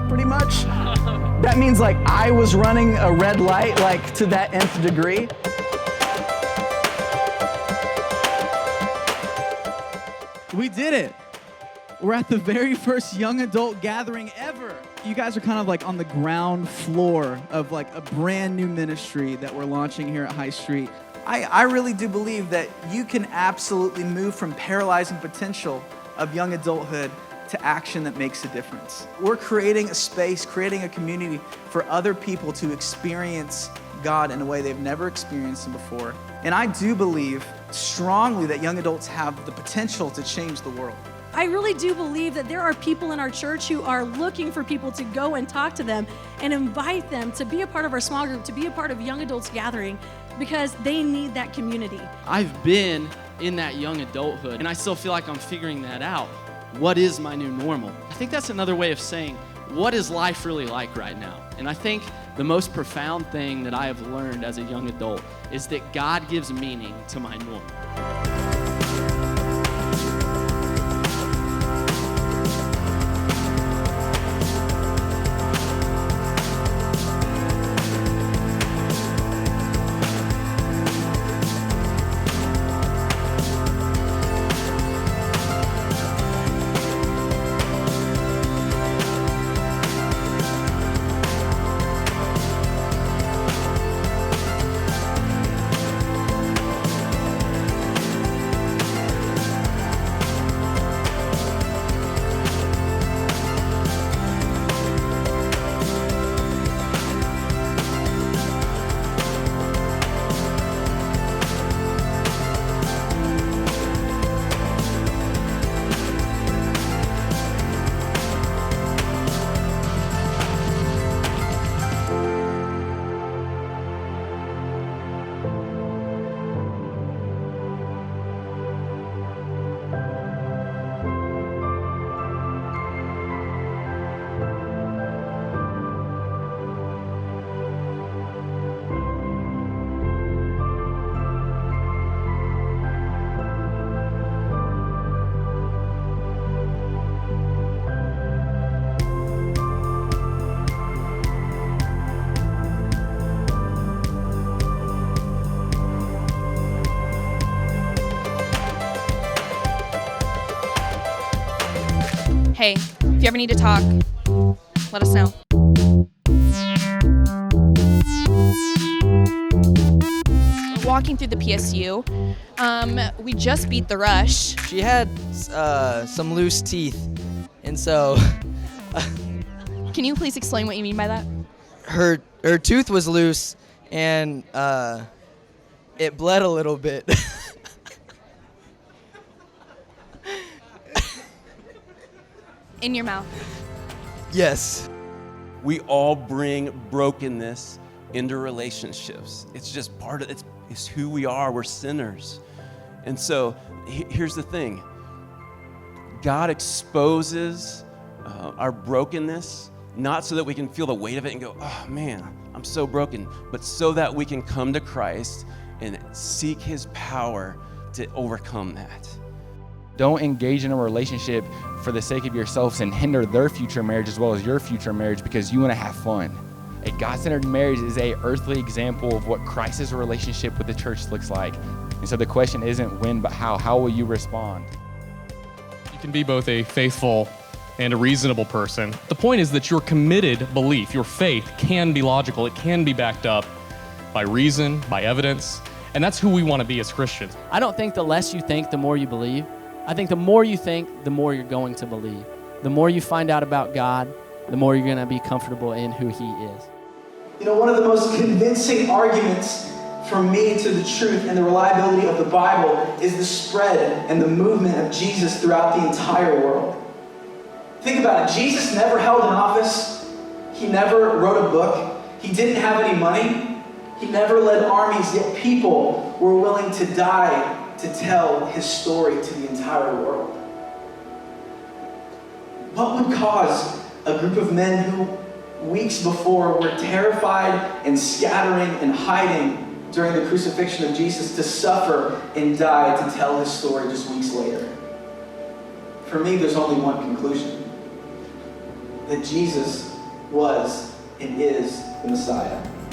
pretty much. That means like I was running a red light like to that nth degree. We did it. We're at the very first young adult gathering ever. You guys are kind of like on the ground floor of like a brand new ministry that we're launching here at High Street. I really do believe that you can absolutely move from paralyzing potential of young adulthood to action that makes a difference. We're creating a space, creating a community for other people to experience God in a way they've never experienced him before. And I do believe strongly that young adults have the potential to change the world. I really do believe that there are people in our church who are looking for people to go and talk to them and invite them to be a part of our small group, to be a part of young adults gathering, because they need that community. I've been in that young adulthood, and I still feel like I'm figuring that out. What is my new normal? I think that's another way of saying, what is life really like right now? And I think the most profound thing that I have learned as a young adult is that God gives meaning to my normal. Hey, if you ever need to talk, let us know. Walking through the PSU, we just beat the rush. She had some loose teeth, and so Can you please explain what you mean by that? her tooth was loose, and it bled a little bit. In your mouth. Yes. We all bring brokenness into relationships. It's just part of it's who we are. We're sinners. And so here's the thing. God exposes our brokenness, not so that we can feel the weight of it and go, oh man, I'm so broken, but so that we can come to Christ and seek his power to overcome that. Don't engage in a relationship for the sake of yourselves and hinder their future marriage as well as your future marriage because you want to have fun. A God-centered marriage is an earthly example of what Christ's relationship with the church looks like. And so the question isn't when, but how. How will you respond? You can be both a faithful and a reasonable person. The point is that your committed belief, your faith, can be logical. It can be backed up by reason, by evidence, and that's who we want to be as Christians. I don't think the less you think, the more you believe. I think the more you think, the more you're going to believe. The more you find out about God, the more you're going to be comfortable in who he is. You know, one of the most convincing arguments for me to the truth and the reliability of the Bible is the spread and the movement of Jesus throughout the entire world. Think about it. Jesus never held an office. He never wrote a book. He didn't have any money. He never led armies, yet people were willing to die to tell his story to the entire world. What would cause a group of men who weeks before were terrified and scattering and hiding during the crucifixion of Jesus to suffer and die to tell his story just weeks later? For me, there's only one conclusion: that Jesus was, and is the Messiah.